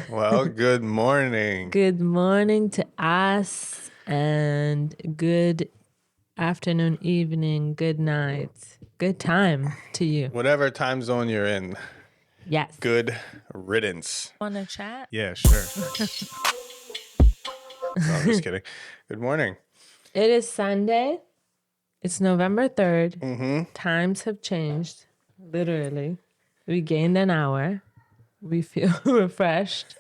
Well, good morning. Good morning to us and good afternoon, evening, good night, good time to you. Whatever time zone you're in, Yes. good riddance. Want to chat? Yeah, sure. No, I'm just kidding. Good morning. It is Sunday. It's November 3rd. Mm-hmm. Times have changed. Literally. We gained an hour. We feel refreshed.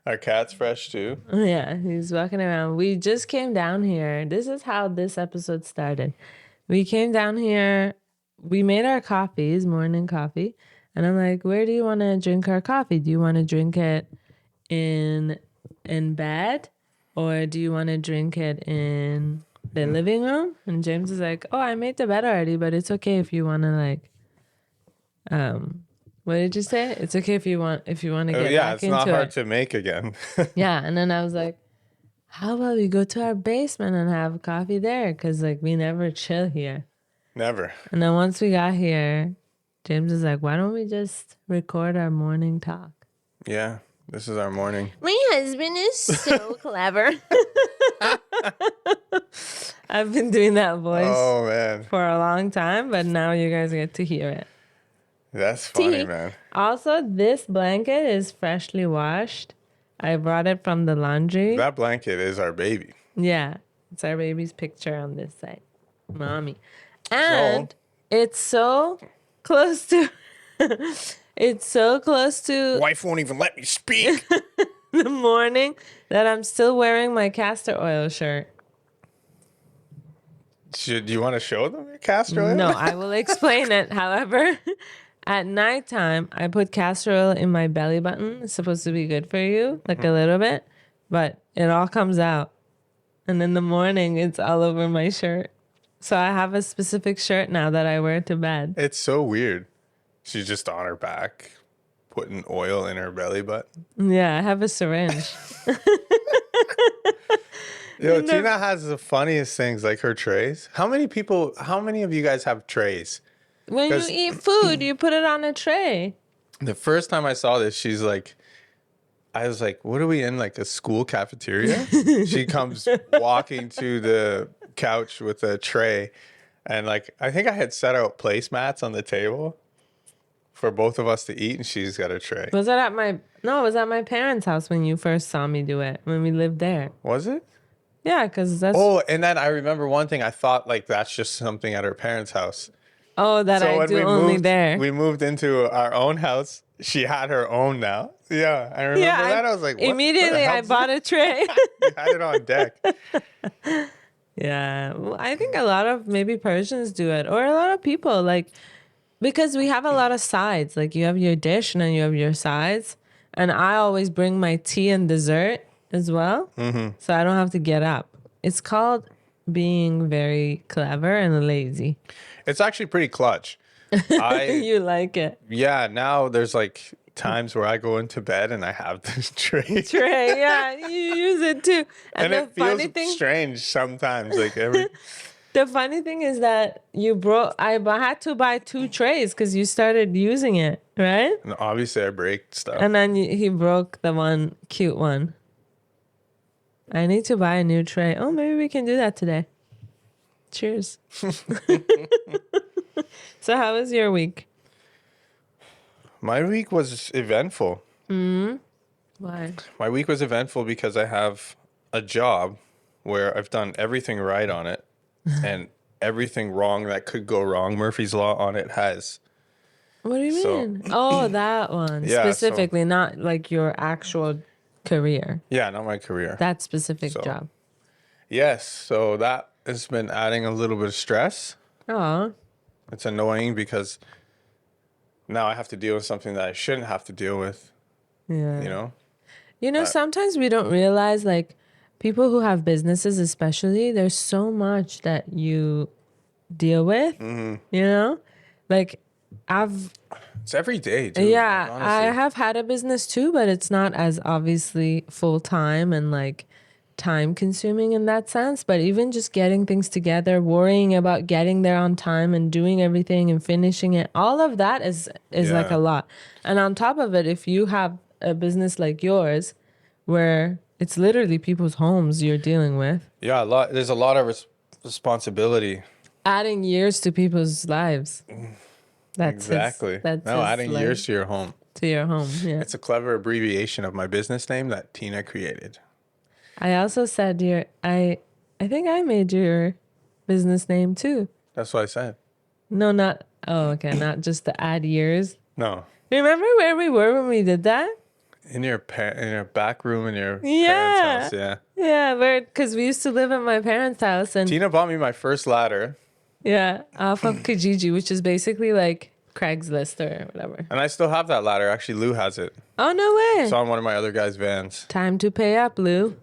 Our cat's fresh too. Yeah, he's walking around. We just came down here. This is how this episode started. We came down here. We made our coffees, morning coffee. And I'm like, where do you want to drink our coffee? Do you want to drink it in bed? Or do you want to drink it in the living room? And James is like, oh, I made the bed already, but it's okay if you want to what did you say? It's okay if you want to get back into it. Yeah, it's not hard to make again. Yeah, and then I was like, how about we go to our basement and have coffee there? Because, we never chill here. Never. And then once we got here, James was like, why don't we just record our morning talk? Yeah, this is our morning. My husband is so clever. I've been doing that voice for a long time, but now you guys get to hear it. That's funny, man. Also, this blanket is freshly washed. I brought it from the laundry. That blanket is our baby. Yeah, it's our baby's picture on this side. Mommy. And it's so close to... Wife won't even let me speak. the morning that I'm still wearing my castor oil shirt. Do you want to show them your castor oil? No, I will explain it. However, at nighttime, I put castor oil in my belly button. It's supposed to be good for you, a little bit, but it all comes out. And in the morning, it's all over my shirt. So I have a specific shirt now that I wear to bed. It's so weird. She's just on her back, putting oil in her belly button. Yeah, I have a syringe. Yo, Tina has the funniest things, like her trays. How many of you guys have trays? When you eat food, you put it on a tray. The first time I saw this, I was like, what are we in, a school cafeteria? She comes walking to the couch with a tray. And I think I had set out placemats on the table for both of us to eat, and she's got a tray. Was that it was at my parents' house when you first saw me do it, when we lived there. Was it? Yeah, because that's... Oh, and then I remember one thing. I thought, that's just something at her parents' house. Oh, that I do only there. We moved into our own house. She had her own now. Yeah, I remember that. I was like, what? Immediately, I bought a tray. You had it on deck. Yeah. Well, I think a lot of maybe Persians do it, or a lot of people, because we have a lot of sides. You have your dish and then you have your sides. And I always bring my tea and dessert as well. Mm-hmm. So I don't have to get up. It's called being very clever and lazy. It's actually pretty clutch. You like it. Yeah, now there's times where I go into bed and I have this tray. Yeah, you use it too. And it feels strange sometimes. The funny thing is that I had to buy 2 trays because you started using it, right? And obviously I break stuff. And then he broke the one cute one. I need to buy a new tray. Oh, maybe we can do that today. Cheers. So how was your week? My week was eventful. Why? My week was eventful because I have a job where I've done everything right on it and everything wrong that could go wrong. Murphy's Law on it has. What do you mean? Oh, that one. Yeah, specifically, not your actual career. Yeah, not my career. That specific job. Yes. So that has been adding a little bit of stress. Oh. It's annoying because now I have to deal with something that I shouldn't have to deal with. Yeah. Sometimes we don't realize, people who have businesses especially, there's so much that you deal with, It's every day, too. Yeah, I have had a business too, but it's not as obviously full-time and, time consuming in that sense, but even just getting things together, worrying about getting there on time and doing everything and finishing it, all of that is like a lot. And on top of it, if you have a business like yours where it's literally people's homes you're dealing with. Yeah, there's a lot of responsibility. Adding years to people's lives. That's adding years to your home. To your home, yeah. It's a clever abbreviation of my business name that Tina created. I also said I think I made your business name too. That's what I said. No, not not just to add years. No. Remember where we were when we did that? In your back room in your parents' house, yeah. Yeah, because we used to live at my parents' house, and Tina bought me my first ladder. Yeah, off of Kijiji, which is basically like Craigslist or whatever. And I still have that ladder. Actually, Lou has it. Oh, no way. It's on one of my other guys' vans. Time to pay up, Lou.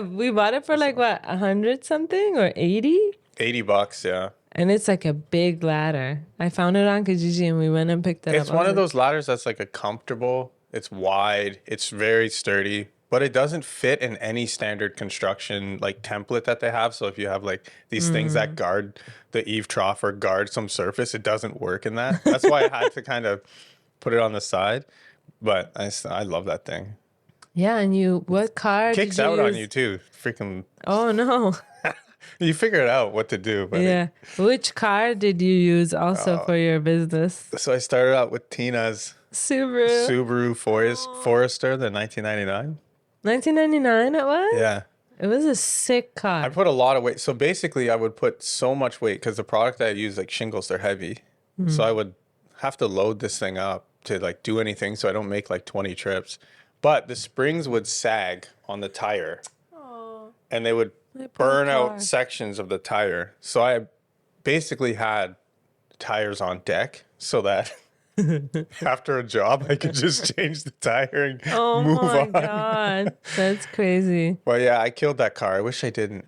We bought it for like what, 100 something or 80? $80, yeah. And it's like a big ladder. I found it on Kijiji and we went and picked it up. It's one of those ladders that's like a comfortable, it's wide, it's very sturdy, but it doesn't fit in any standard construction like template that they have. So if you have like these things that guard the eave trough or guard some surface, it doesn't work in that. That's why I had to kind of put it on the side. But I love that thing. Yeah, and what car kicks did you out use? on you too. Freaking. Oh no. You figure out what to do. But yeah. Which car did you use also for your business? So I started out with Tina's Subaru Forester, the 1999. 1999 it was? Yeah. It was a sick car. I put a lot of weight. So basically I would put so much weight because the product I use, like shingles, they're heavy. So I would have to load this thing up to like do anything so I don't make like 20 trips. But the springs would sag on the tire. And they would burn out sections of the tire. So I basically had tires on deck so that after a job I could just change the tire and move on. Oh my God. That's crazy. Well, yeah, I killed that car. I wish I didn't.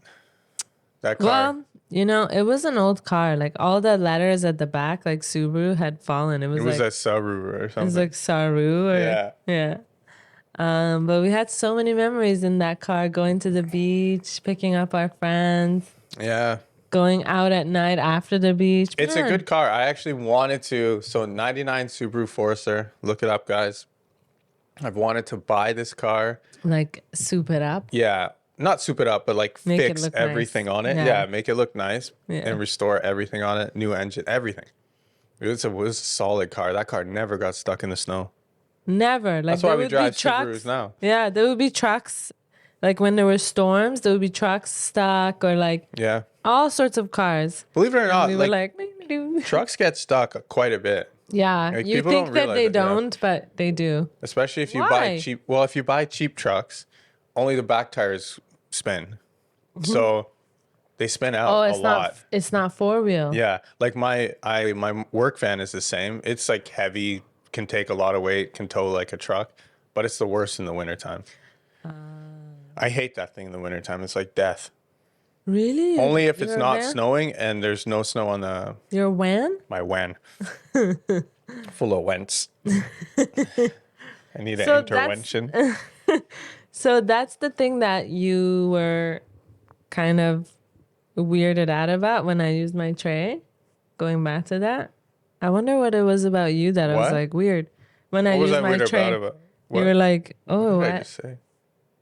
That car. Well, it was an old car. Like all the letters at the back, like Subaru, had fallen. It was like a Saru or something. It was like Saru or yeah. But we had so many memories in that car, going to the beach, picking up our friends. Yeah. Going out at night after the beach. It's a good car. I actually wanted to. So 99 Subaru Forester. Look it up, guys. I've wanted to buy this car. Like soup it up? Yeah. Not soup it up, but like fix everything on it. Yeah. Make it look nice and restore everything on it. New engine, everything. It was a solid car. That car never got stuck in the snow. Never. Like, that's why we drive Subarus now. Yeah, there would be trucks. Like when there were storms, there would be trucks stuck or like all sorts of cars. Believe it or not, we were like trucks get stuck quite a bit. Yeah, like, you think that they don't, but they do. Especially if you buy cheap. Well, if you buy cheap trucks, only the back tires spin, so they spin out a lot. It's not 4-wheel. Yeah, like my work van is the same. It's like heavy. Can take a lot of weight, can tow like a truck, but it's the worst in the wintertime. I hate that thing in the wintertime. It's like death. Really? Only if it's not snowing and there's no snow on the... Your van? My van. Full of wents. I need an intervention. So that's the thing that you were kind of weirded out about when I used my tray? Going back to that? I wonder what it was about you that I was like weird. When I used my tray, you were like, "Oh, what did I just say?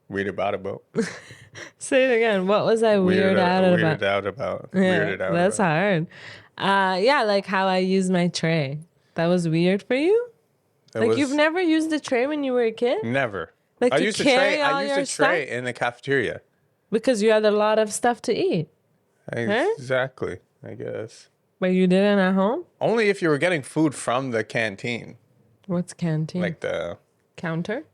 Weird about. Say it again. What was I weirded out about? Weirded out. That's hard. Yeah, like how I used my tray. That was weird for you. You've never used a tray when you were a kid? Never. Like I used a tray in the cafeteria because you had a lot of stuff to eat. Exactly. I guess. But you didn't at home? Only if you were getting food from the canteen. What's canteen? Like the... Counter,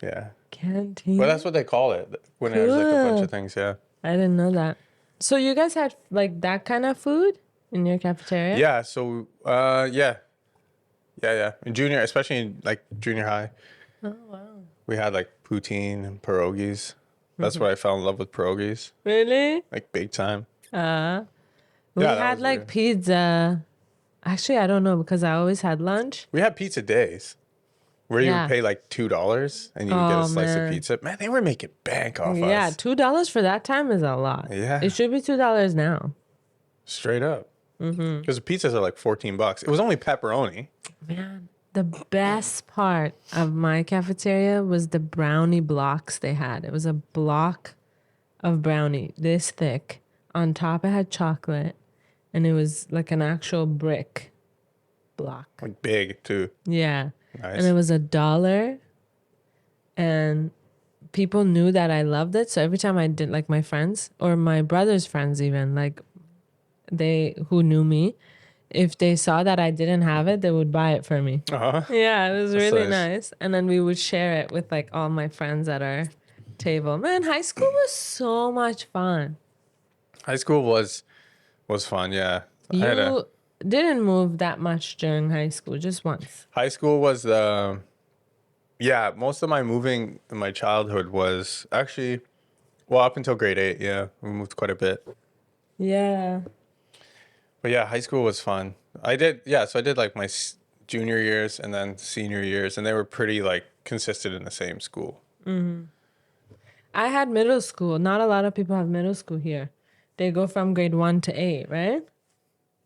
yeah. Canteen? Well, that's what they call it. When there's like a bunch of things, yeah. I didn't know that. So you guys had like that kind of food in your cafeteria? Yeah, so, yeah. In junior, especially in like junior high. Oh, wow. We had like poutine and pierogies. That's where I fell in love with pierogies. Really? Like big time. We had like weird. Pizza. Actually, I don't know because I always had lunch. We had pizza days. Where you would Yeah. pay like $2 and you would get a slice of pizza. Man, they were making bank off Yeah, us. $2 for that time is a lot. Yeah. It should be $2 now. Straight up. Because the pizzas are like $14. It was only pepperoni. Man, the best part of my cafeteria was the brownie blocks they had. It was a block of brownie this thick. On top, it had chocolate, and it was like an actual brick block. Like big too. Yeah. Nice. And it was $1. And people knew that I loved it. So every time I did, like my friends or my brother's friends, even like they who knew me, if they saw that I didn't have it, they would buy it for me. Uh-huh. Yeah, it was That's really nice. nice. And then we would share it with like all my friends at our table. Man, high school was so much fun. High school was fun, yeah. I had You didn't move that much during high school, just once. high school was yeah, most of my moving in my childhood was actually, well, up until grade 8, yeah. We moved quite a bit. Yeah. But yeah, high school was fun. I did like my junior years and then senior years, and they were pretty like consistent in the same school. I had middle school. Not a lot of people have middle school here. They go from grade 1 to 8, right?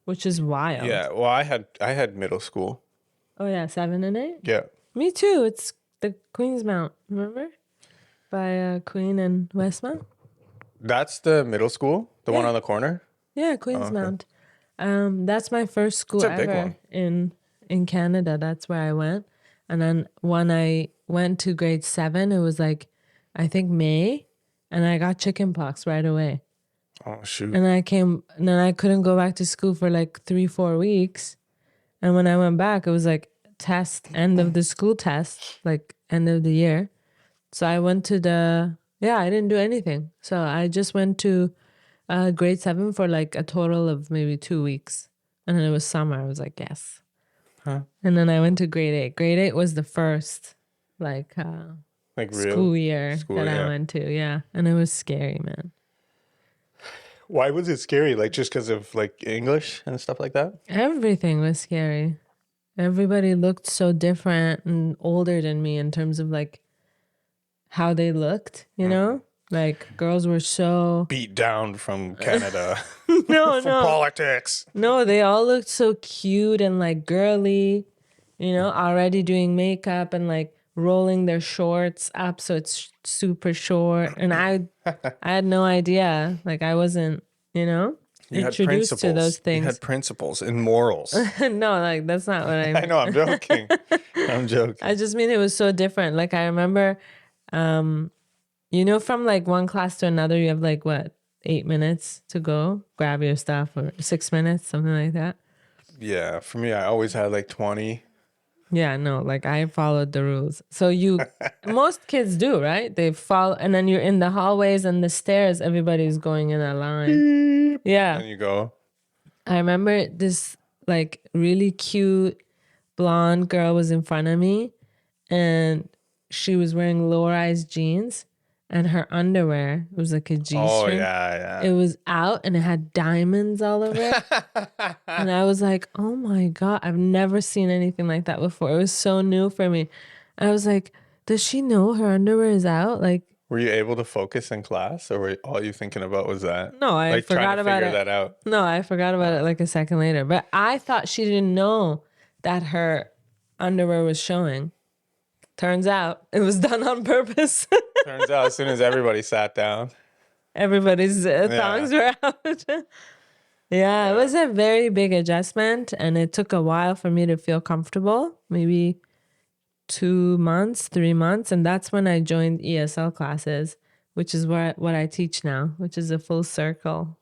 Which is wild. Yeah, well, I had middle school. Oh, yeah, 7 and 8? Yeah. Me too. It's the Queensmount, remember? By Queen and Westmount? That's the middle school, the one on the corner. Yeah, Queensmount. That's my first school It's a big ever one. in Canada. That's where I went. And then when I went to grade 7, it was like, I think May, and I got chickenpox right away. Oh shoot. And then I couldn't go back to school for like 3-4 weeks. And when I went back, it was like end of the school test, like end of the year. So I went to I didn't do anything. So I just went to grade 7 for like a total of maybe 2 weeks. And then it was summer. I was like, yes. Huh? And then I went to grade 8. Grade 8 was the first like Like school year that I yeah. went to. Yeah. And it was scary, man. Why was it scary? Like just because of like English and stuff like that? Everything was scary. Everybody looked so different and older than me in terms of like how they looked, you know? Like girls were so Beat down from Canada. no, for no. politics. No, they all looked so cute and like girly, you know, already doing makeup and like rolling their shorts up so it's super short. And I had no idea. Like I wasn't, you know, You had introduced to principles. those things. You had principles and morals. No, like that's not what I mean. I know, I'm joking. I'm joking. I just mean it was so different. Like I remember, you know, from like one class to another, you have like what, 8 minutes to go grab your stuff, or 6 minutes, something like that. Yeah, for me, I always had like 20. Yeah, no, like I followed the rules. So most kids do, right? They follow, and then you're in the hallways and the stairs, everybody's going in a line. Yeah. And you go. I remember this like really cute blonde girl was in front of me, and she was wearing low-rise jeans, and her underwear was like a G-string. Oh, yeah. It was out and it had diamonds all over it. And I was like, oh my God, I've never seen anything like that before. It was so new for me. I was like, does she know her underwear is out? Like, Were you able to focus in class, or were all you thinking about was that? no, I like forgot trying to about figure it. that out. No, I forgot about it like a second later. But I thought she didn't know that her underwear was showing. Turns out it was done on purpose. Turns out as soon as everybody sat down. Everybody's thongs were out. Yeah, it was a very big adjustment, and it took a while for me to feel comfortable, maybe 2 months, 3 months. And that's when I joined ESL classes, which is what I teach now, which is a full circle.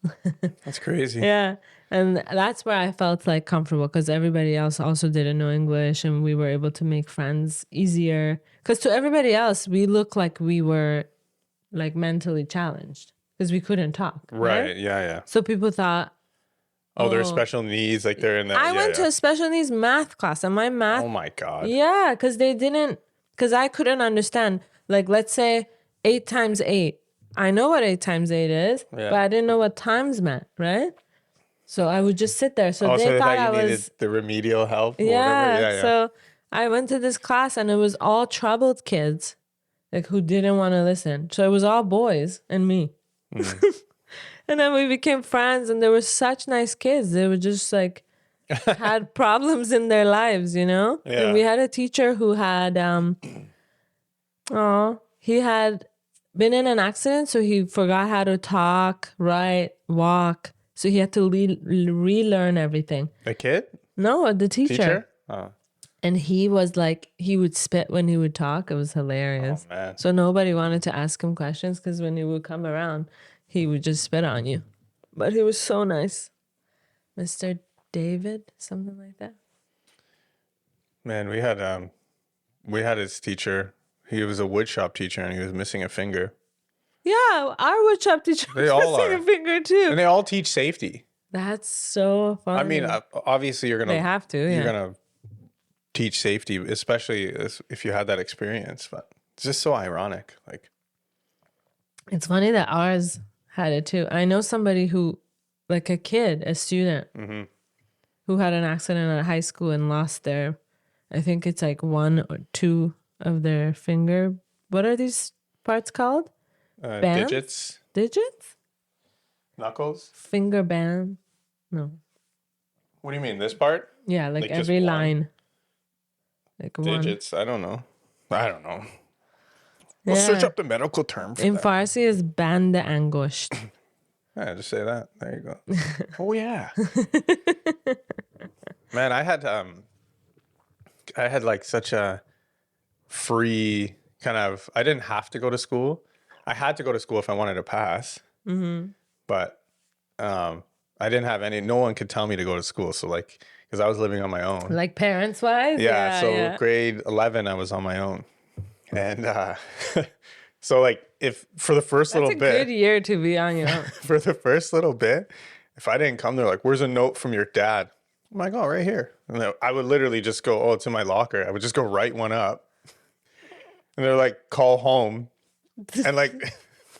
That's crazy. Yeah. And that's where I felt like comfortable, because everybody else also didn't know English, and we were able to make friends easier. Because to everybody else, we looked like we were like mentally challenged because we couldn't talk. Right. Yeah. So people thought, Oh, they're special needs. Like they're in that. I went to a special needs math class, and my math. Oh my God. Yeah, because I couldn't understand. Like, let's say 8 times 8. I know what 8 times 8 is, but I didn't know what times meant, right? So I would just sit there. So they thought I was needed the remedial help. Or yeah. whatever. So I went to this class and it was all troubled kids, like who didn't want to listen. So it was all boys and me. And then we became friends and they were such nice kids. They were just like had problems in their lives, you know? Yeah. And we had a teacher who had he had been in an accident, so he forgot how to talk, write, walk. So he had to relearn everything. The kid? No, the teacher. Teacher? Oh. And he was like, he would spit when he would talk. It was hilarious. Oh, man. So nobody wanted to ask him questions because when he would come around, he would just spit on you. But he was so nice. Mr. David, something like that. Man, we had his teacher. He was a woodshop teacher and he was missing a finger. Yeah, our woodshop teacher They was all missing are. a finger too. And they all teach safety. That's so funny. I mean, obviously they have to, yeah. You're going to teach safety, especially if you had that experience. But it's just so ironic. Like, it's funny that ours had it too. I know somebody who, like a kid, a student, who had an accident at high school and lost their, I think it's like 1 or 2 of their finger. What are these parts called? digits, Knuckles? knuckles. Finger band? No. What do you mean? This part? Yeah, like Like just every one? line. Like Digits. I don't know. We'll Yeah. search up the medical term for In that. Farsi is band angusht. Yeah, just say that. There you go. Oh yeah. Man, I had like such a free kind of, I didn't have to go to school. I had to go to school if I wanted to pass. But I didn't have no one could tell me to go to school. So like, because I was living on my own. Like parents wise? Yeah, so grade 11, I was on my own. And so like if for the first little That's a bit. good year to be on your own. For the first little bit, if I didn't come, they're like, where's a note from your dad? I'm like, oh, right here. And I would literally just go, oh, it's in my locker. I would just go write one up. And they're like, call home. And like,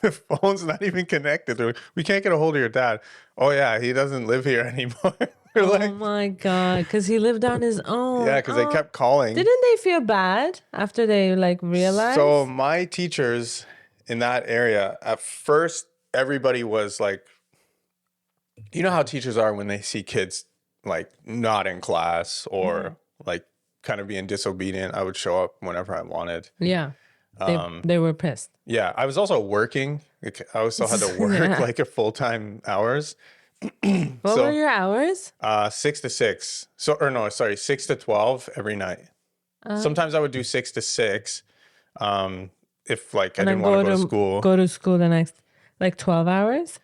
the phone's not even connected. They're like, we can't get a hold of your dad. Oh, yeah, he doesn't live here anymore. They're like, Oh my God. Because he lived on his own. yeah, because they kept calling. Didn't they feel bad after they like realized? So my teachers in that area, at first, everybody was like, you know how teachers are when they see kids like not in class or like kind of being disobedient. I would show up whenever I wanted. Yeah. They were pissed. Yeah. I was also working. I also had to work like a full-time hours. What were your hours? 6 to 6. 6 to 12 every night. Sometimes I would do 6 to 6. If like I didn't want to go to school. Go to school the next, like 12 hours?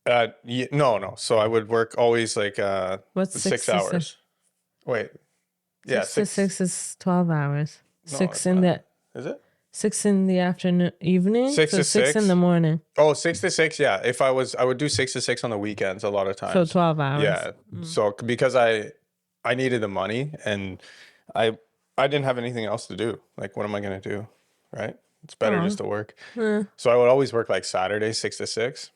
No. So I would work always like What's 6 hours. Wait. Yeah, 6 to 6 is 12 hours. No, 6 it's in not. the Is it? 6 in the afternoon, evening. 6 so to 6 in 6? the morning. Oh, 6 to 6. Yeah. I would do 6 to 6 on the weekends a lot of times. So 12 hours. Yeah. So because I needed the money and I didn't have anything else to do. Like, what am I going to do? Right. It's better just to work. So I would always work like Saturday, 6 to 6.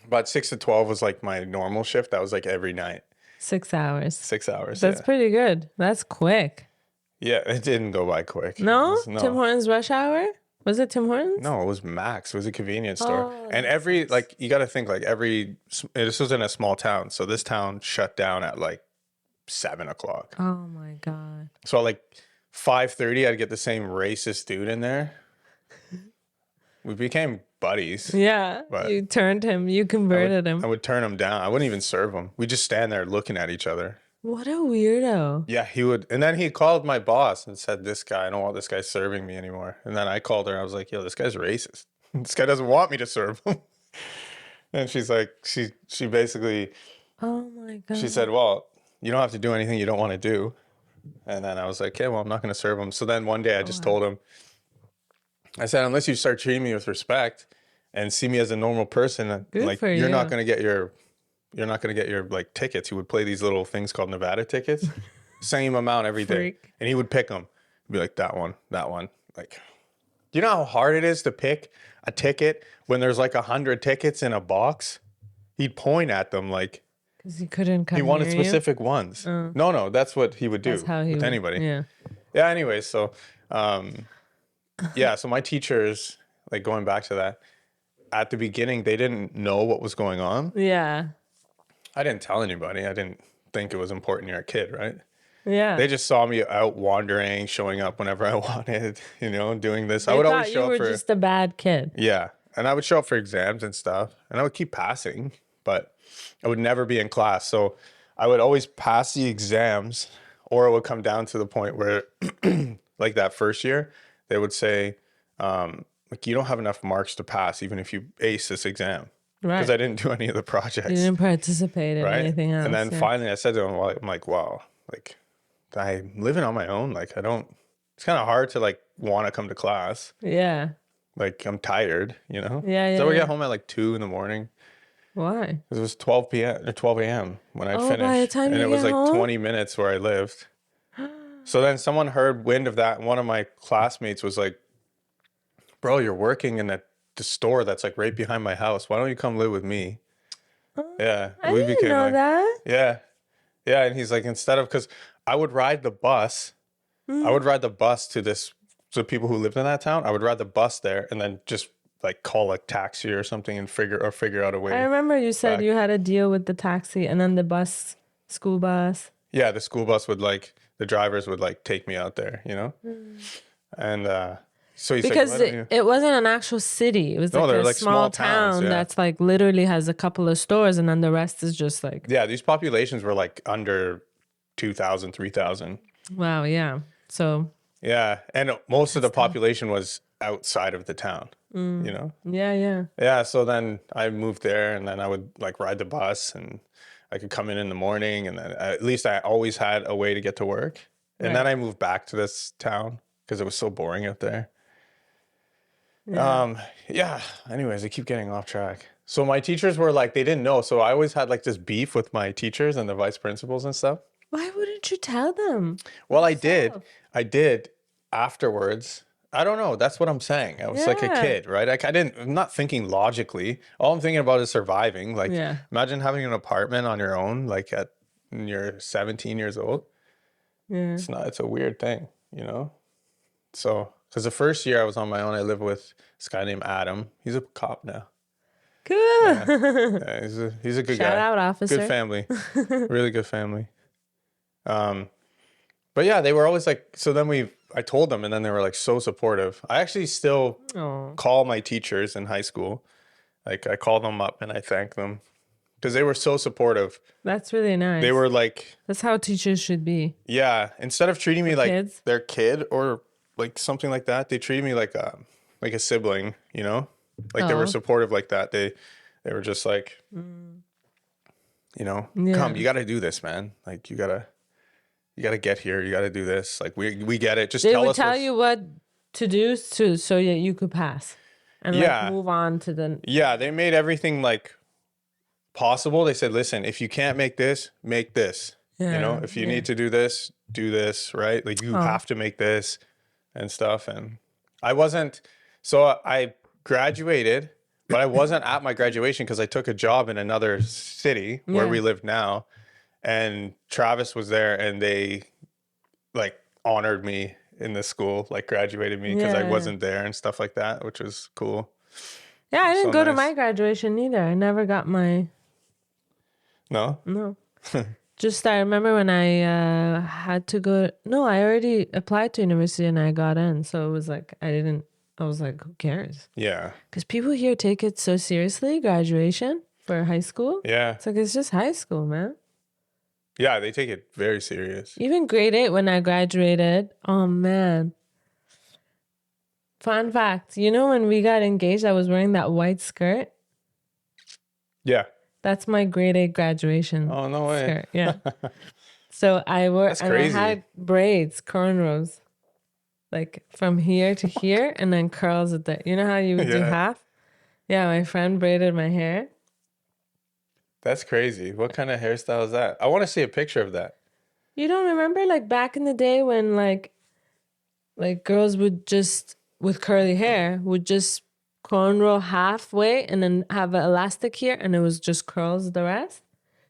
But 6 to 12 was like my normal shift. That was like every night. 6 hours. 6 hours. That's pretty good. That's quick. Yeah, it didn't go by quick. No? Tim Hortons rush hour? Was it Tim Hortons? No, it was Max. It was a convenience store. Oh, And like, you got to think like this was in a small town. So this town shut down at like 7 o'clock. Oh my God. So like 5:30, I'd get the same racist dude in there. We became buddies. Yeah. But You turned him. You converted him. I would turn him down. I wouldn't even serve him. We'd just stand there looking at each other. What a weirdo. Yeah, he would. And then he called my boss and said, I don't want this guy serving me anymore. And then I called her. I was like, yo, this guy's racist. This guy doesn't want me to serve him. And she's like, she basically, Oh my God. she said, well, you don't have to do anything you don't want to do. And then I was like, okay, well, I'm not going to serve him. So then one day I just told him, I said, unless you start treating me with respect and see me as a normal person, Good like for you're you. not going to get your like tickets. He would play these little things called Nevada tickets, same amount every day. Freak. And he would pick them. Be like, that one. Like, do you know how hard it is to pick a ticket when there's like 100 tickets in a box? He'd point at them like, Because he couldn't come He wanted near you? specific ones. No, that's what he would do That's how he with would, anybody. yeah. Yeah, anyway, so yeah, so my teachers, like going back to that, at the beginning they didn't know what was going on. Yeah. I didn't tell anybody. I didn't think it was important. You're a kid, right? Yeah. They just saw me out wandering, showing up whenever I wanted, doing this. I They would thought always you show were up for just a bad kid. yeah, and I would show up for exams and stuff, and I would keep passing, but I would never be in class. So I would always pass the exams, or it would come down to the point where, like that first year, they would say, like, you don't have enough marks to pass, even if you ace this exam, because Right. I didn't do any of the projects. You didn't participate in Right. anything else. And then yeah. finally I said to him, I'm like, wow, like I'm living on my own. Like it's kind of hard to like want to come to class. Yeah. Like I'm tired, Yeah, So yeah, I would yeah. get home at like 2 a.m. Why? It was 12 p.m. or 12 a.m. when I'd Oh, finished. by the time and you it was get like home? 20 minutes where I lived. So then someone heard wind of that. And one of my classmates was like, bro, you're working in the store that's like right behind my house. Why don't you come live with me? Yeah. I didn't know that. Yeah. Yeah. And he's like, because I would ride the bus. I would ride the bus to people who lived in that town. I would ride the bus there and then just like call a taxi or something and figure out a way. I remember you said back. you had a deal with the taxi and then the bus, school bus. Yeah, the school bus would the drivers would like take me out there, And so he's Because like, why don't you? it wasn't an actual city. It was No, like they're a like small small towns, town yeah. that's like literally has a couple of stores and then the rest is just like, Yeah, these populations were like under 2,000, 3,000. wow, yeah. So, Yeah, and most of the population was outside of the town, yeah, yeah. Yeah, so then I moved there and then I would like ride the bus and I could come in the morning and then at least I always had a way to get to work. And then I moved back to this town because it was so boring out there. Yeah. Anyways, I keep getting off track. So my teachers were like, they didn't know. So I always had like this beef with my teachers and the vice principals and stuff. Why wouldn't you tell them? Well, I did afterwards. I don't know. That's what I'm saying. I was like a Yeah. kid, right? Like I'm not thinking logically. All I'm thinking about is surviving. Like Yeah. imagine having an apartment on your own, like when you're 17 years old. Yeah. It's a weird thing, So, because the first year I was on my own, I lived with this guy named Adam. He's a cop now. Cool. Yeah, he's a good guy. Shout out, officer. Good family. Really good family. But yeah, they were always like, so then I told them and then they were like so supportive. I actually still call my teachers in high school. Like I call them up and I thank them because they were so supportive. That's really nice. They were like, that's how teachers should be. yeah, instead of treating me like kids? their kid or like something like that, they treated me like a sibling, Like they were supportive like that. They were just like, come, you got to do this, man. Like you got to get here. You got to do this. Like we get it. Just They tell would us tell you what to do so that you could pass and like move on to the. Yeah, they made everything like possible. They said, listen, if you can't make this, make this. Yeah, if you need to do this, right? Like you have to make this and stuff. And I graduated, but I wasn't at my graduation because I took a job in another city where we live now. And Travis was there and they like honored me in the school, like graduated me because I wasn't there and stuff like that, which was cool. Yeah, I didn't go to nice. my graduation either. I never got my. No. Just I remember when I had to go. No, I already applied to university and I got in. So it was like I was like, who cares? Yeah. Because people here take it so seriously, graduation for high school. Yeah. It's like, it's just high school, man. Yeah, they take it very serious. Even grade 8 when I graduated. Oh, man. Fun fact. When we got engaged, I was wearing that white skirt. Yeah. That's my grade 8 graduation. Oh, no way. Skirt. Yeah. So I wore, That's and crazy. I had braids, cornrows, like from here to here, and then curls at the. You know how you would do half? Yeah, my friend braided my hair. That's crazy. What kind of hairstyle is that? I want to see a picture of that. You don't remember like back in the day when like girls would just with curly hair would just cornrow halfway and then have an elastic here and it was just curls the rest.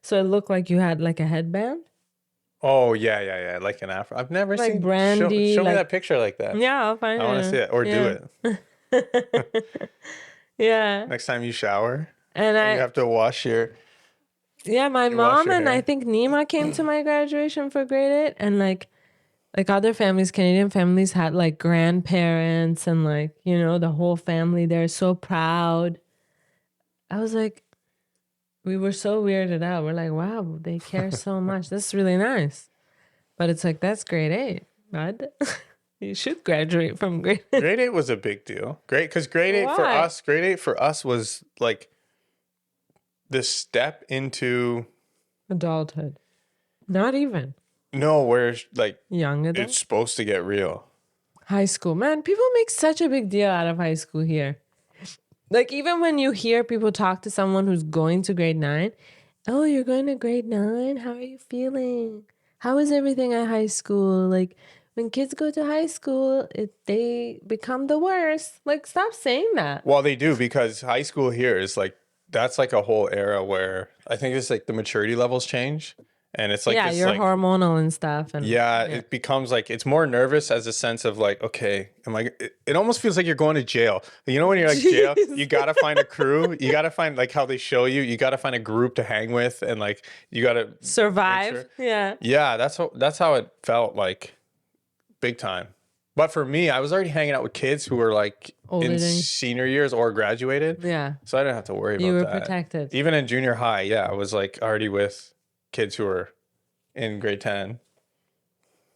So it looked like you had like a headband. Oh yeah. Like an afro. I've never Like seen. brandy, Show me like that picture like that. yeah, I'll find I want to see it. it or Yeah. do it Yeah. next time you shower And and you have to wash your. my You wash mom your and I hair. think Nima came to my graduation for grade 8, and like other families, Canadian families had like grandparents and like, you know, the whole family. They're so proud. I was like, we were so weirded out. We're like, wow, they care so much. This is really nice. But it's like, that's grade 8, bud. You should graduate from grade 8. Grade 8 was a big deal. Because grade 8 for Why? us, was like the step into Adulthood. Not even. no, where like Young adult. it's supposed to get real. High school. Man, people make such a big deal out of high school here. Like, even when you hear people talk to someone who's going to grade 9, oh, you're going to grade 9? How are you feeling? How is everything at high school? Like, when kids go to high school, they become the worst. Like, stop saying that. Well, they do because high school here is like that's like a whole era where I think it's like the maturity levels change, and it's like yeah, this, you're like, hormonal and stuff. And it becomes like it's more nervous as a sense of like, okay, am I? It almost feels like you're going to jail. You know, when you're like jail, you gotta find a crew. You gotta find like how they show you. You gotta find a group to hang with, and like you gotta survive. Yeah. Yeah, that's how it felt like, big time. But for me, I was already hanging out with kids who were like Older in than you. senior years or graduated. Yeah. So I didn't have to worry about You were that. protected. Even in junior high, yeah, I was like already with kids who were in grade 10.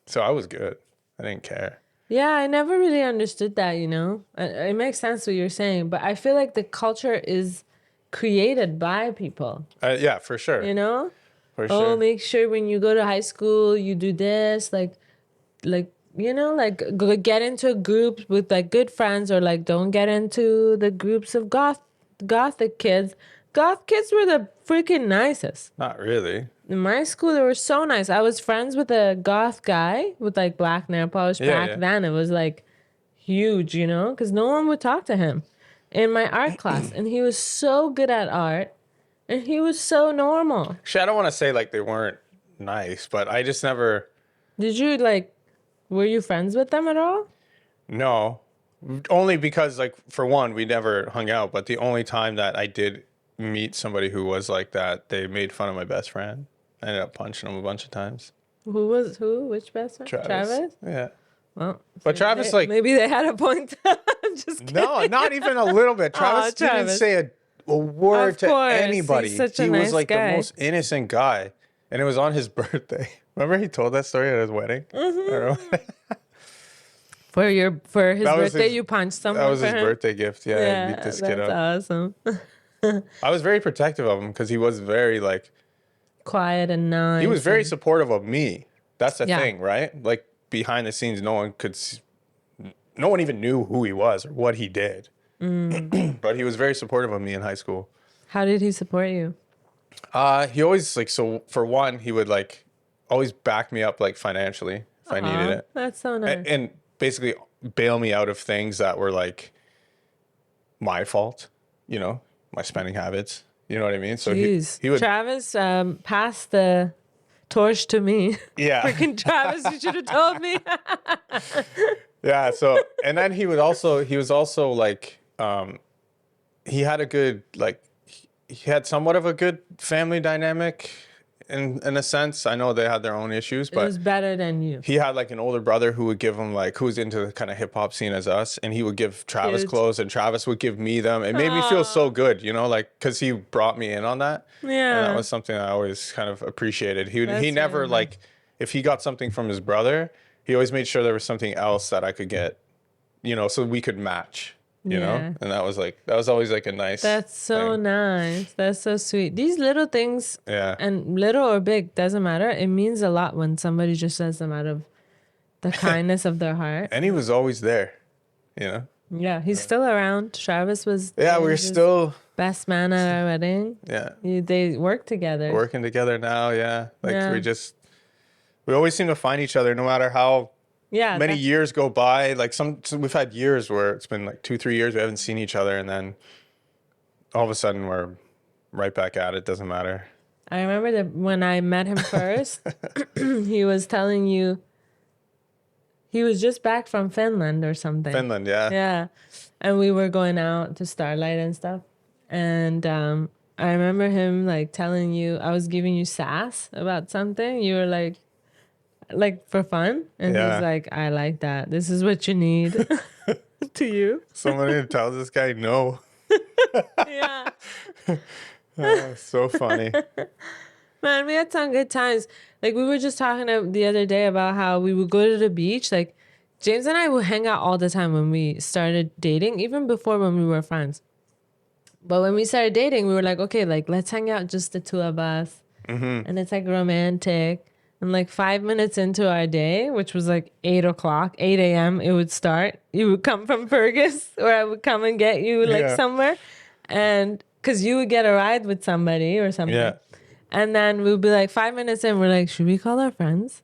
So I was good. I didn't care. Yeah, I never really understood that, you know? It makes sense what you're saying, but I feel like the culture is created by people, Yeah, for sure. you know? For Oh, sure. make sure when you go to high school, you do this, like, you know, like go get into groups with like good friends, or like don't get into the groups of gothic kids. Goth kids were the freaking nicest. Not really. In my school, they were so nice. I was friends with a goth guy with like black nail polish. Back then, it was like huge, you know, because no one would talk to him in my art class. And he was so good at art, and he was so normal. Actually, I don't want to say like they weren't nice, but I just never. Did you like, were you friends with them at all? No. Only because, like, for one, we never hung out, but the only time that I did meet somebody who was like that, they made fun of my best friend. I ended up punching him a bunch of times. Who? Which best friend? Travis. Yeah. Well, But Travis, like, maybe they had a point. I'm just kidding. no, not even a little bit. Travis didn't Travis. say a word Of to course, anybody. he's such a He nice was like guy. the most innocent guy. And it was on his birthday. Remember he told that story at his wedding? Mm-hmm. I don't know. For his That was birthday, his- you punched someone. That was for his him? birthday gift. Yeah, I beat this kid up. That's awesome. I was very protective of him because he was very like, Quiet and nice. he was very supportive of me. That's the Yeah. thing, right? Like behind the scenes, no one even knew who he was or what he did. But he was very supportive of me in high school. How did he support you? He always like, so for one, he would like always back me up like financially if I needed it. That's so nice. And basically bail me out of things that were like my fault, you know, my spending habits. You know what I mean? So Jeez. he would, Travis passed the torch to me. yeah. Freaking Travis, you should have told me. Yeah. So, and then he was also like, he had a good, like, he had somewhat of a good family dynamic in a sense. I know they had their own issues, It but was better than you. he had like an older brother who would give him like, who was into the kind of hip hop scene as us. And he would give Travis Cute. clothes and Travis would give me them. It made me feel so good, you know, like, cause he brought me in on that. Yeah. And that was something I always kind of appreciated. He That's never really nice. like, if he got something from his brother, he always made sure there was something else that I could get, you know, so we could match, you know? Yeah. And that was always like a nice That's so thing. nice. That's so sweet. These little things, Yeah. and little or big, doesn't matter. It means a lot when somebody just says them out of the kindness of their heart. And he was always there, you know? Yeah, he's still around. Travis was Yeah, we're his still, best man at our wedding. yeah, They work together. working together now. Yeah. Like Yeah. we always seem to find each other no matter how Yeah, many that's- years go by. Like we've had years where it's been like 2-3 years we haven't seen each other, and then all of a sudden we're right back at it. Doesn't matter. I remember that when I met him first, he was telling you he was just back from Finland or something. Finland, yeah. Yeah. And we were going out to Starlight and stuff. And I remember him like telling you, I was giving you sass about something. You were like for fun. And he's like, I like that. This is what you need to you. Someone tells this guy no. Yeah. So funny. Man, we had some good times. Like, we were just talking the other day about how we would go to the beach. Like, James and I would hang out all the time when we started dating, even before when we were friends. But when we started dating, we were like, okay, like, let's hang out just the two of us. Mm-hmm. And it's like romantic. And like 5 minutes into our day, which was like 8 a.m., it would start. You would come from Fergus, or I would come and get you like somewhere. And because you would get a ride with somebody or something. Yeah. And then we would be like 5 minutes in, we're like, should we call our friends?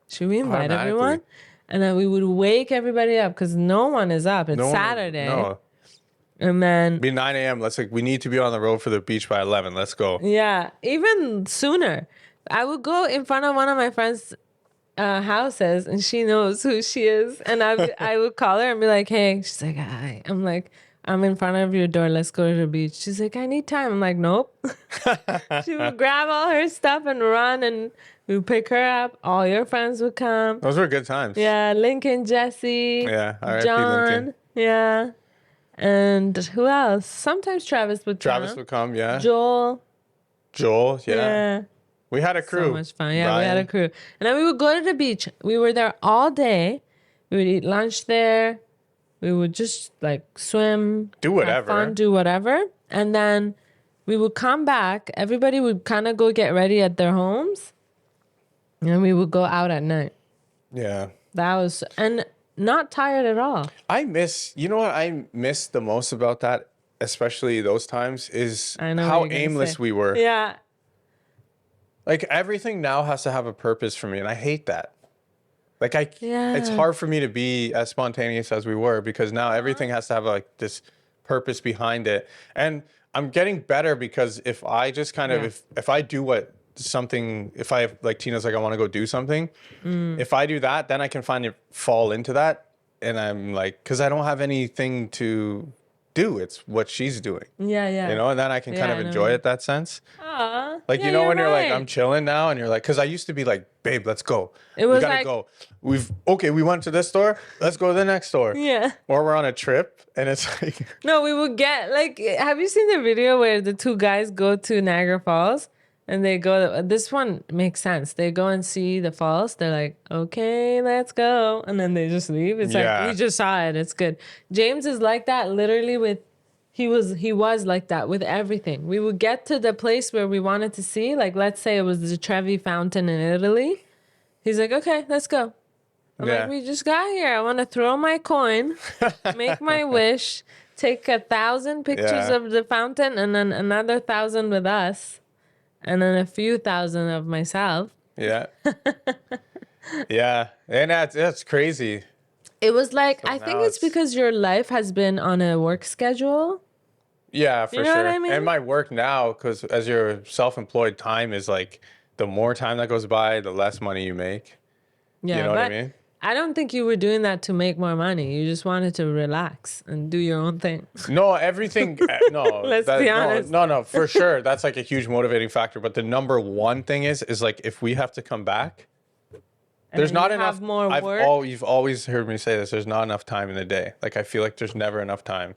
Should we invite everyone? And then we would wake everybody up because no one is up. It's Saturday. No. And then be 9 a.m. We need to be on the road for the beach by 11. Let's go. Yeah. Even sooner. I would go in front of one of my friends' houses and she knows who she is. And I would call her and be like, hey. She's like, hi. I'm like, I'm in front of your door. Let's go to the beach. She's like, I need time. I'm like, nope. She would grab all her stuff and run, and we would pick her up. All your friends would come. Those were good times. Yeah, Lincoln, Jesse, John. Lincoln. Yeah. And who else? Sometimes Travis would come. Travis would come, yeah. Joel, yeah. We had a crew. So much fun. Yeah, Brian. We had a crew. And then we would go to the beach. We were there all day. We would eat lunch there. We would just like swim, do whatever, have fun, do whatever. And then we would come back. Everybody would kind of go get ready at their homes. And we would go out at night. Yeah. That was, and not tired at all. You know what I miss the most about that, especially those times, is how aimless we were. Yeah. Like everything now has to have a purpose for me. And I hate that. It's hard for me to be as spontaneous as we were because now everything has to have like this purpose behind it. And I'm getting better because if I just kind of, if I do if I like Tina's like, I want to go do something. If I do that, then I can fall into that. And I'm like, cause I don't have anything to do. It's what she's doing. Yeah. You know, and then I can kind of enjoy it that sense. Aww. Like, you know, when you're like, I'm chilling now and you're like, cause I used to be like, babe, let's go. It was we gotta go. We went to this store. Let's go to the next store. Yeah. Or we're on a trip and it's like. No, we would get like, have you seen the video where the two guys go to Niagara Falls and they go, this one makes sense. They go and see the falls. They're like, okay, let's go. And then they just leave. It's like, we just saw it. It's good. James is like that literally with, he was like that with everything. We would get to the place where we wanted to see, like, let's say it was the Trevi Fountain in Italy. He's like, okay, let's go. I'm like, we just got here. I want to throw my coin, make my wish, take 1,000 pictures of the fountain, and then another 1,000 with us, and then a few thousand of myself. Yeah. Yeah. And that's crazy. It was like, so I think it's because your life has been on a work schedule. Yeah, for you know sure. What I mean? And my work now, because as you're self-employed, time is like, the more time that goes by, the less money you make. Yeah, you know what I mean? I don't think you were doing that to make more money. You just wanted to relax and do your own thing. No, everything. No. Let's be honest. No, for sure. That's like a huge motivating factor. But the number one thing is like, if we have to come back, there's not enough. More work. You've always heard me say this. There's not enough time in the day. Like, I feel like there's never enough time.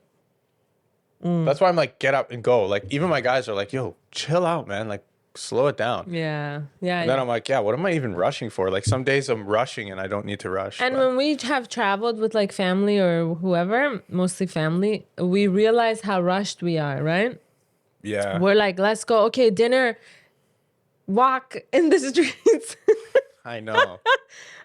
That's why I'm like, get up and go. Like, even my guys are like, yo, chill out, man. Like, slow it down. Yeah. And then I'm like, what am I even rushing for? Like, some days I'm rushing and I don't need to rush. And when we have traveled with like family or whoever, mostly family, we realize how rushed we are, right? Yeah. We're like, let's go. Okay, dinner, walk in the streets. I know.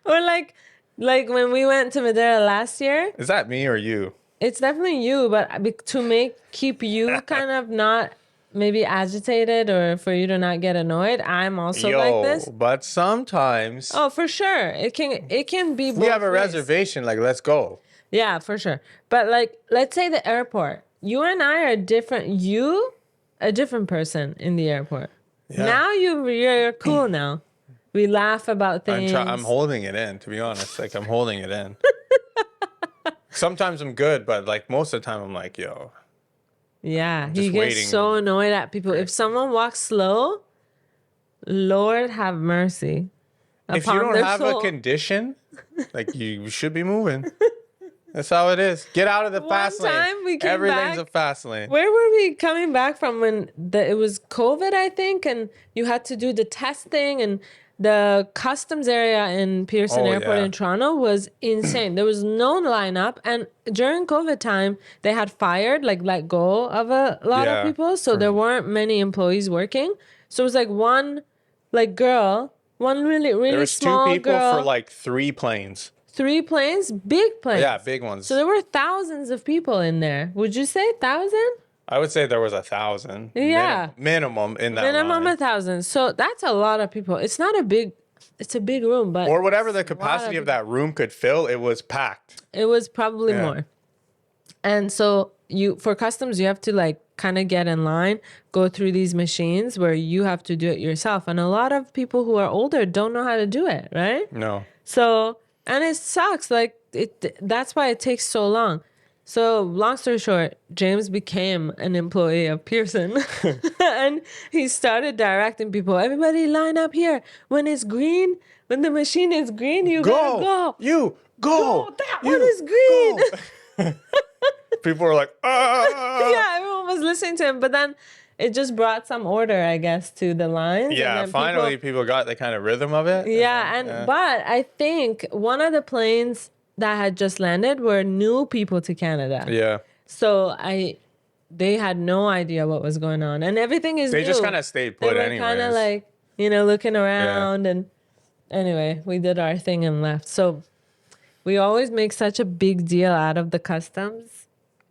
Or like when we went to Madeira last year. Is that me or you? It's definitely you, but to keep you kind of not maybe agitated or for you to not get annoyed, I'm also like this. But sometimes. Oh, for sure. It can be both we have a ways. reservation, like, let's go. Yeah, for sure. But like, let's say the airport. You and I are different. You, a different person in the airport. Yeah. Now you're cool now. We laugh about things. I'm holding it in, to be honest. Like, I'm holding it in. Sometimes I'm good, but like most of the time I'm like, yo. Yeah, he just gets waiting. so annoyed at people. If someone walks slow, Lord have mercy. If you upon don't their have soul. a condition, like you should be moving. That's how it is. Get out of the fast lane. time we came Everything's back- a fast lane. Where were we coming back from when it was COVID, I think, and you had to do the testing, and the customs area in Pearson Oh, Airport yeah. in Toronto was insane. There was no lineup, and during COVID time, they had fired, like let go of a lot of Yeah. people, so there weren't many employees working. So it was like one, like girl, one really There was two small people girl, for like 3 planes. 3 planes, big planes. Yeah, big ones. So there were thousands of people in there. Would you say 1,000? I would say there was 1,000. Yeah. Minimum in that Minimum line. 1,000. So that's a lot of people. It's not a big, it's a big room, but Or whatever the capacity of that room could fill, it was packed. it was probably Yeah. more. And so for customs, you have to like kind of get in line, go through these machines where you have to do it yourself. And a lot of people who are older don't know how to do it, right? No. So, and it sucks. Like that's why it takes so long. So long story short, James became an employee of Pearson and he started directing people. Everybody line up here. When it's green, when the machine is green, you gotta go. You go. That You one is green. go. People were like, ah. Yeah, everyone was listening to him. But then it just brought some order, I guess, to the lines. and Yeah, then finally people got the kind of rhythm of it. Yeah, but I think one of the planes that had just landed were new people to Canada. Yeah. So they had no idea what was going on, and everything is They new. just kind of stayed put They were anyways. kind of like looking around, and anyway, we did our thing and left. So we always make such a big deal out of the customs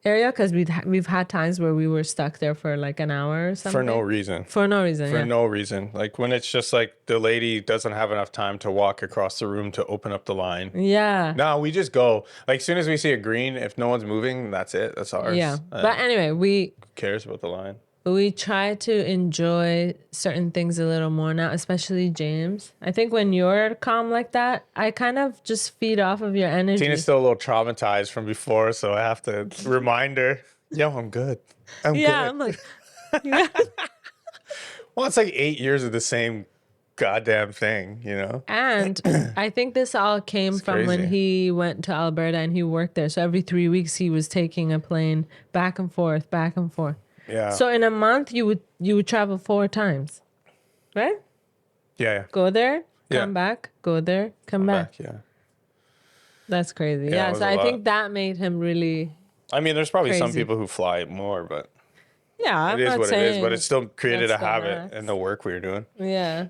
area because we've had times where we were stuck there for like an hour or something For no reason. For no reason. For yeah. no reason. Like when it's just like the lady doesn't have enough time to walk across the room to open up the line. Yeah. No, we just go. Like as soon as we see a green, if no one's moving, that's it. That's ours. Yeah. But anyway, Who cares about the line? we try to enjoy certain things a little more now, especially James. I think when you're calm like that, I kind of just feed off of your energy. Tina's still a little traumatized from before, so I have to remind her, yo, I'm good. I'm good. I'm like, yeah. Well, it's like 8 years of the same goddamn thing, you know? And I think this all came from when crazy. he went to Alberta and he worked there. So every 3 weeks he was taking a plane back and forth, back and forth. Yeah. So in a month you would travel 4 times, right? yeah. Go there, Yeah. come back, go there, come back. Yeah. That's crazy. it Yeah. was So a I lot. think that made him really. I mean, there's probably some Crazy. people who fly more, but Yeah, I'm it is not what it is. saying But it still created a that's the habit max. in the work we were doing. Yeah.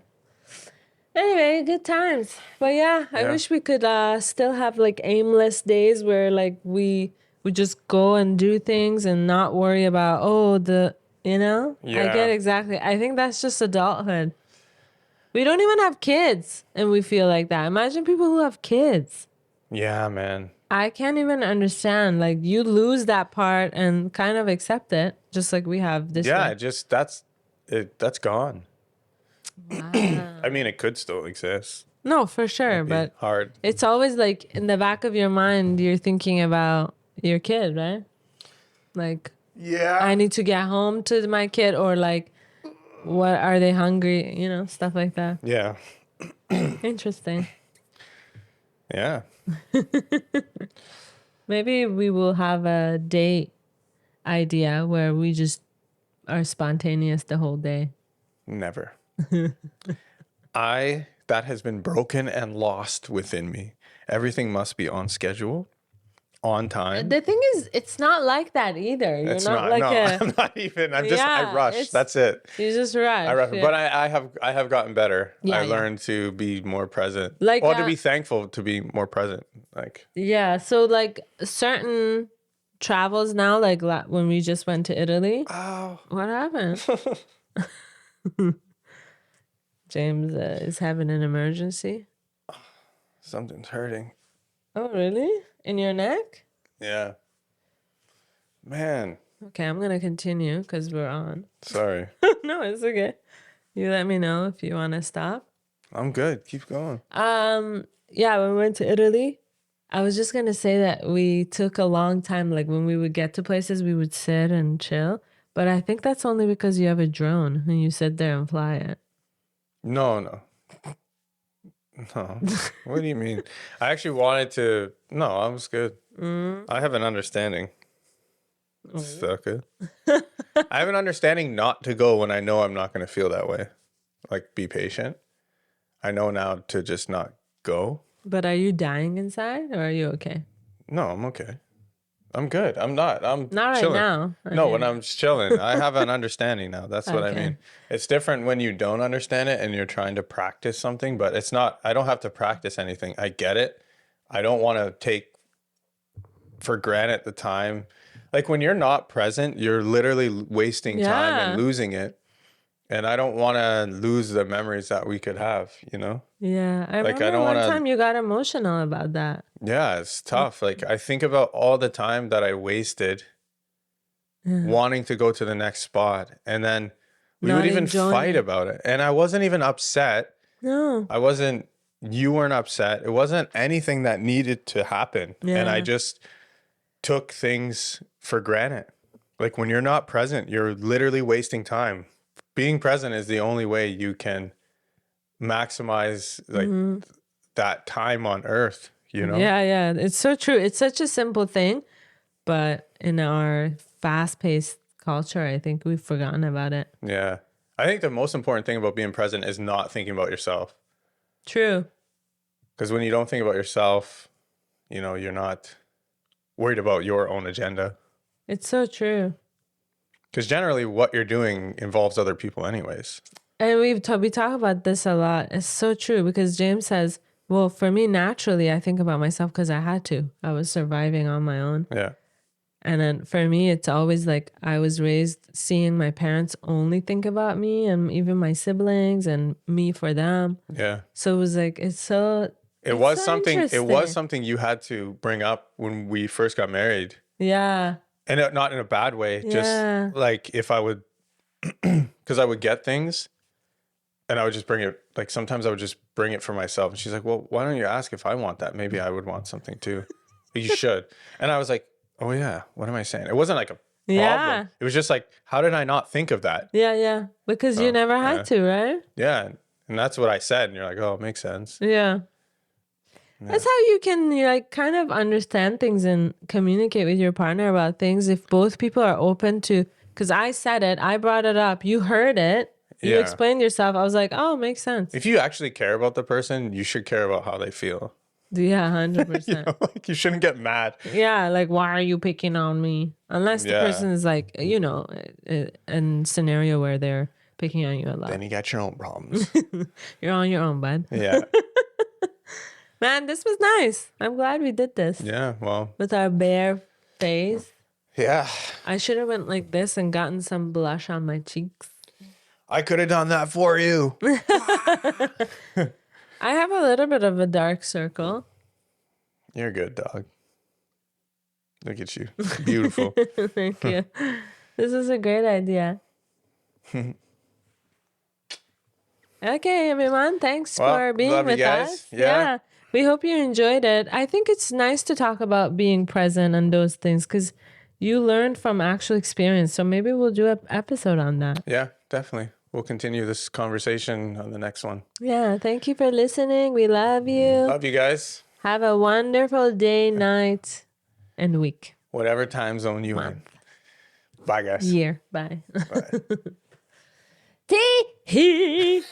Anyway, good times. But yeah, I Yeah. wish we could still have like aimless days where like we just go and do things and not worry about I Yeah. get exactly. I think that's just adulthood. We don't even have kids and we feel like that. Imagine people who have kids. Yeah, man. I can't even understand. Like you lose that part and kind of accept it, just like we have this. Yeah, one. that's gone. Wow. I mean, it could still exist. No, for sure, but Hard. it's always like in the back of your mind, you're thinking about your kid, right? Like, Yeah. I need to get home to my kid, or like, what are they hungry? Stuff like that. Yeah. Interesting. Yeah. Maybe we will have a date idea where we just are spontaneous the whole day. Never. That has been broken and lost within me. Everything must be on schedule, on time. The thing is, it's not like that either. You're It's not not. like No, a. I'm not even. I Yeah, rush. it's- That's it. You just rush. I rush. yeah. But I have gotten better. Yeah, I yeah. learned to be more present. Like, to be thankful to be more present. Like, Yeah, so like certain travels now, like when we just went to Italy. oh, What happened? James is having an emergency. something's hurting. Oh, really? In your neck? Yeah. Man, Okay, I'm gonna continue because we're on. sorry. No, it's okay. You let me know if you want to stop. I'm good. Keep going. Yeah, when we went to Italy, I was just gonna say that we took a long time. Like when we would get to places, we would sit and chill. But I think that's only because you have a drone and you sit there and fly it. No. What do you mean? I actually wanted to. No, I was good. I have an understanding. It's good. I have an understanding not to go when I know I'm not going to feel that way. Like, be patient. I know now to just not go. But are you dying inside or are you okay? No, I'm okay. I'm good. I'm not. I'm Not chilling. right now. No, when I'm chilling, I have an understanding now. That's what I Okay. mean. It's different when you don't understand it and you're trying to practice something, but it's not, I don't have to practice anything. I get it. I don't want to take for granted the time. Like when you're not present, you're literally wasting time and losing it. And I don't want to lose the memories that we could have, you know? Yeah. I Like, remember I don't one want to. time you got emotional about that. Yeah, it's tough. Like I think about all the time that I wasted wanting to go to the next spot. And then we Not would even enjoying fight it. about it. And I wasn't even upset. No. You weren't upset. It wasn't anything that needed to happen. And I Yeah. just took things for granted. Like when you're not present, you're literally wasting time. Being present is the only way you can maximize like that time on earth, you know? Yeah. It's so true. It's such a simple thing, but in our fast-paced culture, I think we've forgotten about it. Yeah. I think the most important thing about being present is not thinking about yourself. True. Because when you don't think about yourself, you know, you're not worried about your own agenda. It's so true. Because generally what you're doing involves other people anyways. And we talk about this a lot. It's so true because James says, well, for me, naturally, I think about myself because I had to. I was surviving on my own. Yeah. And then for me, it's always like I was raised seeing my parents only think about me and even my siblings and me for them. Yeah. So it was like, It was interesting. something you had to bring up when we first got married. Yeah. And not in a bad way. Yeah. Just like if I would, because I would get things and I would just bring it. Like sometimes I would just bring it for myself. And she's like, well, why don't you ask if I want that? Maybe I would want something too. You should. And I was like, oh yeah, what am I saying? It wasn't like a problem. Yeah. It was just like, how did I not think of that? Yeah. Because you never had to, right? Yeah. And that's what I said. And you're like, oh, it makes sense. Yeah. That's how you can like kind of understand things and communicate with your partner about things if both people are open to, because I said it, I brought it up, you heard it, you explained yourself. I was like, oh, makes sense. If you actually care about the person, you should care about how they feel. Yeah, 100%. You know, like you shouldn't get mad. Yeah, like why are you picking on me? Unless the person is like, you know, in scenario where they're picking on you a lot. Then you got your own problems. You're on your own, bud. Yeah. Man, this was nice. I'm glad we did this. Yeah, well. With our bare face. Yeah. I should have went like this and gotten some blush on my cheeks. I could have done that for you. I have a little bit of a dark circle. You're good, dog. Look at you. Beautiful. Thank you. This is a great idea. Okay, everyone. Thanks for being with us. Yeah. We hope you enjoyed it. I think it's nice to talk about being present and those things because you learned from actual experience. So maybe we'll do an episode on that. Yeah, definitely. We'll continue this conversation on the next one. Yeah. Thank you for listening. We love you. Love you guys. Have a wonderful day, night, and week. Whatever time zone you in. Bye, guys. Year. Bye. Bye. Tee hee.